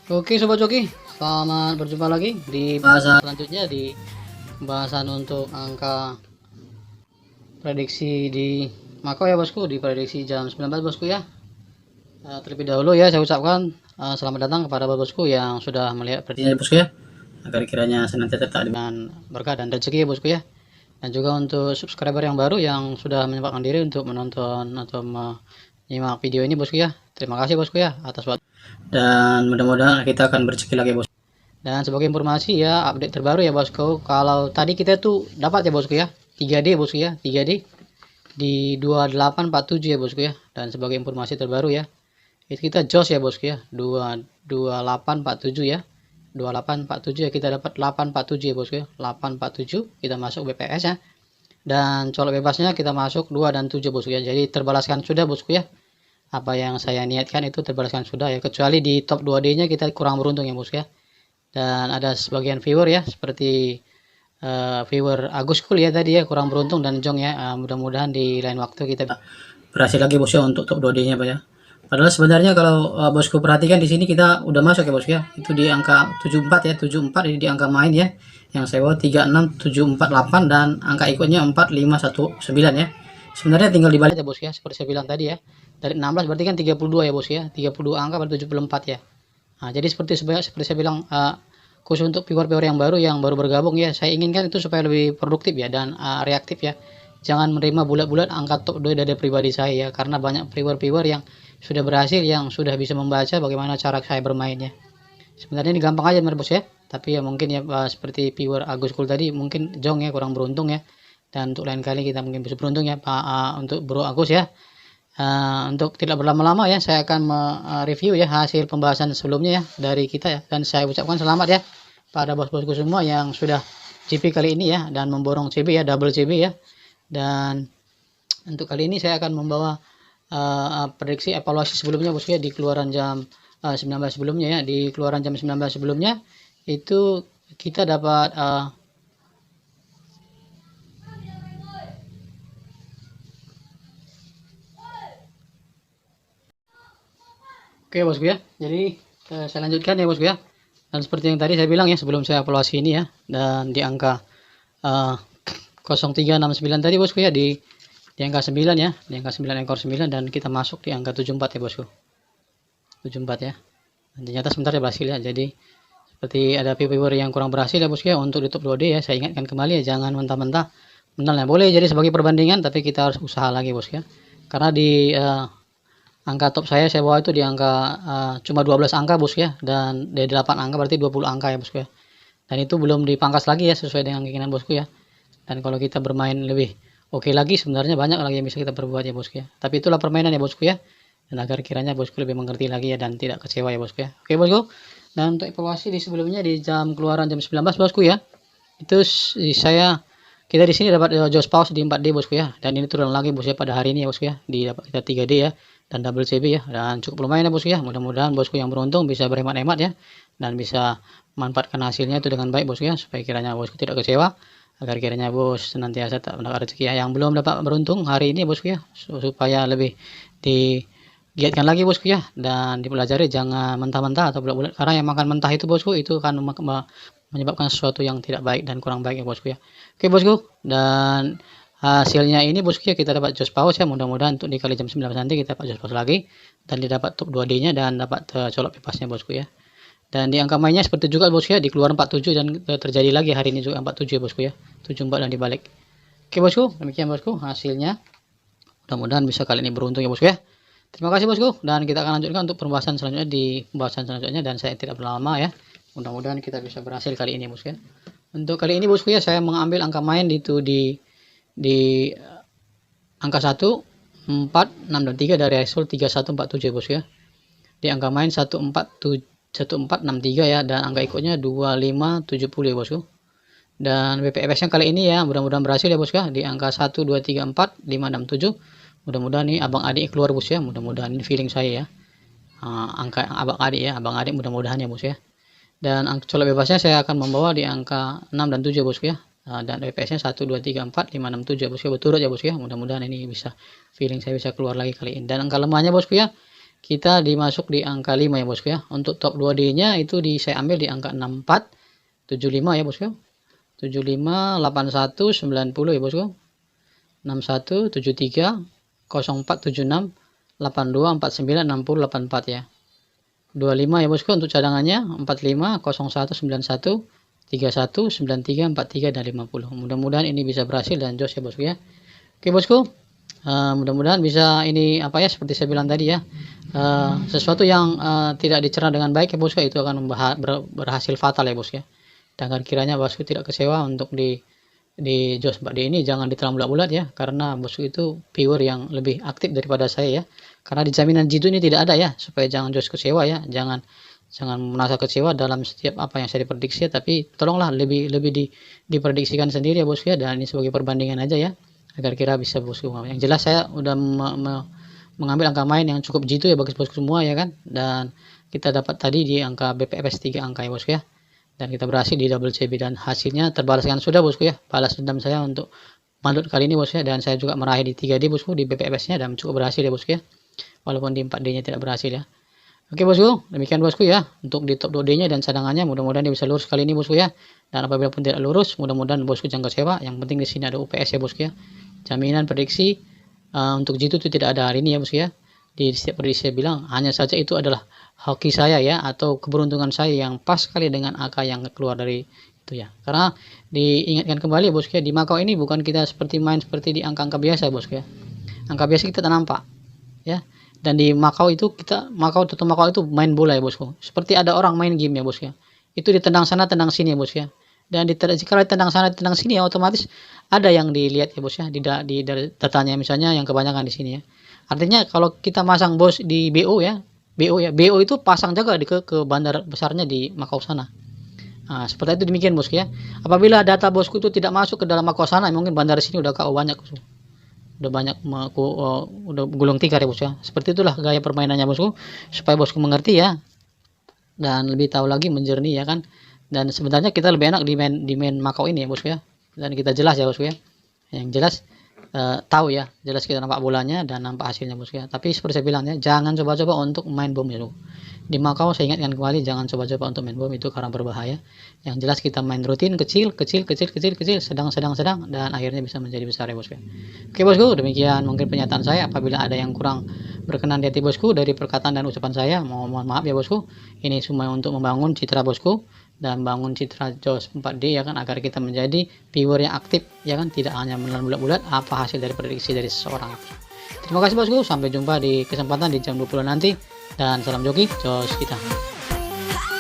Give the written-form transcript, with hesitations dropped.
Oke Sobat Joki, selamat berjumpa lagi di bahasan selanjutnya di bahasan untuk angka prediksi di Mako ya bosku, di prediksi jam 19 bosku ya. Terlebih dahulu ya saya ucapkan selamat datang kepada bosku yang sudah melihat prediksinya bosku ya, agar kiranya senantiasa tetap dengan berkah dan rezeki ya bosku ya. Dan juga untuk subscriber yang baru yang sudah menyempatkan diri untuk menonton atau menyimak video ini bosku ya. Terima kasih bosku ya atas waktu. Dan mudah-mudahan kita akan berzeki lagi bosku. Dan sebagai informasi ya, update terbaru ya bosku, kalau tadi kita tuh dapat ya bosku ya 3D bosku ya, 3D di 2847 ya bosku ya. Dan sebagai informasi terbaru ya, itu kita jos ya bosku ya, 2847 ya, 2847 ya, kita dapat 847 ya bosku ya, 847 kita masuk BPS ya. Dan colok bebasnya kita masuk 2 dan 7 bosku ya, jadi terbalaskan sudah bosku ya. Apa yang saya niatkan itu terbalaskan sudah ya, kecuali di top 2D nya kita kurang beruntung ya bosku ya. Dan ada sebagian viewer ya, seperti viewer Agus Kul ya tadi ya, kurang beruntung dan Jong ya. Mudah-mudahan di lain waktu kita berhasil lagi bosku ya untuk top 2D nya Pak ya. Padahal sebenarnya kalau bosku perhatikan di sini kita udah masuk ya bosku ya, itu di angka 74 ya, 74 ini di angka main ya, yang saya bawa 36748 dan angka ikutnya 4519 ya. Sebenarnya tinggal dibalik ya bosku ya, seperti saya bilang tadi ya, dari 16 berarti kan 32 ya bosku ya, 32 angka berarti 74 ya. Nah, jadi seperti saya bilang, khusus untuk viewer-viewer yang baru bergabung ya, saya inginkan itu supaya lebih produktif ya dan reaktif ya. Jangan menerima bulat-bulat angka top 2 dari pribadi saya ya, karena banyak viewer-viewer yang sudah berhasil, yang sudah bisa membaca bagaimana cara saya bermainnya. Sebenarnya ini gampang aja menurut bos ya, tapi ya mungkin ya seperti viewer Agus Kul tadi mungkin Jong ya kurang beruntung ya. Dan untuk lain kali kita mungkin bisa beruntung ya Pak, untuk Bro Agus ya. Untuk tidak berlama-lama ya, saya akan mereview ya hasil pembahasan sebelumnya ya dari kita ya, dan saya ucapkan selamat ya pada bos-bosku semua yang sudah CP kali ini ya, dan memborong CB ya, double CB ya. Dan untuk kali ini saya akan membawa prediksi evaluasi sebelumnya bosku ya, di keluaran jam 19 sebelumnya ya, di keluaran jam 19 sebelumnya itu kita dapat oke bosku ya, jadi saya lanjutkan ya bosku ya. Dan seperti yang tadi saya bilang ya sebelum saya evaluasi ini ya, dan di angka 0369 tadi bosku ya, di angka 9 ya, di angka 9 ekor 9, dan kita masuk di angka 74 ya bosku, 74 ya. Dan ternyata sebentar ya berhasil ya. Jadi seperti ada viewer yang kurang berhasil ya bosku ya untuk di top 2D ya, saya ingatkan kembali ya, jangan mentah-mentah menang ya, boleh jadi sebagai perbandingan, tapi kita harus usaha lagi bosku ya. Karena di angka top saya bawa itu di angka cuma 12 angka bosku ya, dan dari 8 angka berarti 20 angka ya bosku ya. Dan itu belum dipangkas lagi ya, sesuai dengan keinginan bosku ya. Dan kalau kita bermain lebih oke lagi, sebenarnya banyak lagi yang bisa kita perbuat ya bosku ya. Tapi itulah permainan ya bosku ya. Dan agar kiranya bosku lebih mengerti lagi ya, dan tidak kecewa ya bosku ya. Oke bosku. Dan untuk evaluasi di sebelumnya di jam keluaran jam 19 bosku ya, itu kita di sini dapat Josh Pause di 4D bosku ya. Dan ini turun lagi bosku ya pada hari ini ya bosku ya. Dapat kita 3D ya, dan double CB ya, dan cukup lumayan ya bosku ya. Mudah-mudahan bosku yang beruntung bisa berhemat-hemat ya, dan bisa memanfaatkan hasilnya itu dengan baik bosku ya, supaya kiranya bosku tidak kecewa, agar kiranya bos senantiasa tak mendapat rezeki ya. Yang belum dapat beruntung hari ini bosku ya, supaya lebih digiatkan lagi bosku ya, dan dipelajari, jangan mentah-mentah atau bulat-bulat, karena yang makan mentah itu bosku itu akan menyebabkan sesuatu yang tidak baik dan kurang baik ya bosku ya. Oke bosku, dan hasilnya ini bosku ya, kita dapat Josh Pause ya. Mudah-mudahan untuk dikali jam 19 nanti kita dapat Josh Pause lagi, dan didapat top 2D nya, dan dapat colok bebasnya bosku ya. Dan di angka mainnya seperti juga bosku ya, di keluar 47, dan terjadi lagi hari ini juga 47 ya bosku ya, 74 dan dibalik. Oke bosku, demikian bosku hasilnya. Mudah-mudahan bisa kali ini beruntung ya bosku ya. Terima kasih bosku, dan kita akan lanjutkan untuk pembahasan selanjutnya di pembahasan selanjutnya, dan saya tidak berlama ya. Mudah-mudahan kita bisa berhasil kali ini bosku ya. Untuk kali ini bosku ya, saya mengambil angka main itu di angka 1, 4, 6 dan 3 dari hasil 3147 bosku ya. Di angka main 1463 ya, dan angka ikutnya 2570 ya bosku. Dan BPFS nya kali ini ya, mudah-mudahan berhasil ya bosku ya, di angka 1 2 3 4 5 6 7. Mudah-mudahan nih abang adik keluar bos ya, mudah-mudahan ini feeling saya ya. Angka abang adik ya, abang adik mudah-mudahan ya bos ya. Dan angka colok bebasnya saya akan membawa di angka 6 dan 7 bosku ya. Dan BPS nya 1 2 3 4 5 6 7 ya bosku ya, berturut ya bosku ya. Mudah-mudahan ini bisa feeling saya bisa keluar lagi kali ini. Dan angka lemahnya bosku ya, kita dimasuk di angka 5 ya bosku ya. Untuk top 2D nya itu saya ambil di angka 64 75 ya bosku. 75 81 90 ya bosku. 61 73 04 76 82 49 60 84 ya. 25 ya bosku untuk cadangannya. 45 01 91 31 93 43 dan 50. Mudah-mudahan ini bisa berhasil dan jos ya bosku ya. Oke bosku, mudah-mudahan bisa ini apa ya, seperti saya bilang tadi ya, sesuatu yang tidak dicerna dengan baik ya bosku, itu akan berhasil fatal ya bosku ya. Dan kiranya bosku tidak kecewa untuk di jos 4D ini, jangan ditelan bulat-bulat ya, karena bosku itu viewer yang lebih aktif daripada saya ya. Karena di jaminan jitu ini tidak ada ya, supaya jangan jos kecewa ya, jangan merasa kecewa dalam setiap apa yang saya diprediksi, tapi tolonglah lebih diprediksikan sendiri ya bosku ya, dan ini sebagai perbandingan aja ya, agar kira bisa bosku. Yang jelas saya udah mengambil angka main yang cukup jitu ya bagi bosku semua ya kan, dan kita dapat tadi di angka BPFS 3 angka ya bosku ya, dan kita berhasil di double CB dan hasilnya terbalaskan sudah bosku ya, balas dendam saya untuk mandut kali ini bosku ya, dan saya juga meraih di 3D bosku di BPFS nya dan cukup berhasil ya bosku ya, walaupun di 4D nya tidak berhasil ya. Oke bosku, demikian bosku ya untuk di top 2D nya dan cadangannya, mudah-mudahan dia bisa lurus kali ini bosku ya. Dan apabila pun tidak lurus, mudah-mudahan bosku jangan kecewa. Yang penting di sini ada UPS ya bosku ya. Jaminan prediksi untuk jitu itu tidak ada hari ini ya bosku ya. Di setiap prediksi saya bilang hanya saja itu adalah hoki saya ya, atau keberuntungan saya yang pas sekali dengan angka yang keluar dari itu ya. Karena diingatkan kembali ya bosku ya, di Makau ini bukan kita seperti main seperti di angka-angka biasa bosku ya. Angka biasa kita tak nampak ya. Dan di Makau itu Makau itu main bola ya bosku. Seperti ada orang main game ya bosku ya. Itu ditendang sana tendang sini ya bosku ya. Dan kalau ditendang sana tendang sini ya, otomatis ada yang dilihat ya bosku ya di datanya, misalnya yang kebanyakan di sini ya. Artinya kalau kita masang bos di BO ya, BO itu pasang jaga ke bandar besarnya di Makau sana. Nah, seperti itu demikian bosku ya. Apabila data bosku itu tidak masuk ke dalam Makau sana, mungkin bandar sini udah KO banyak bosku. Udah banyak udah gulung tikar ya bosku ya. Seperti itulah gaya permainannya bosku, supaya bosku mengerti ya, dan lebih tahu lagi menjernih ya kan. Dan sebenarnya kita lebih enak di main Makau ini ya bosku ya, dan kita jelas ya bosku ya, yang jelas tahu ya, jelas kita nampak bolanya dan nampak hasilnya bosku ya. Tapi seperti saya bilang ya, jangan coba-coba untuk main bom ya bosku. Di Makau saya ingatkan kembali, jangan coba-coba untuk main bom, itu karena berbahaya. Yang jelas kita main rutin kecil, sedang, dan akhirnya bisa menjadi besar ya bosku. Oke bosku, demikian mungkin pernyataan saya. Apabila ada yang kurang berkenan di hati bosku dari perkataan dan ucapan saya, mohon maaf ya bosku. Ini semua untuk membangun citra bosku dan bangun citra JOS 4D ya kan, agar kita menjadi viewer yang aktif ya kan, tidak hanya menelan bulat-bulat apa hasil dari prediksi dari seseorang. Terima kasih bosku, sampai jumpa di kesempatan di jam 20 nanti, dan salam joki JOS kita.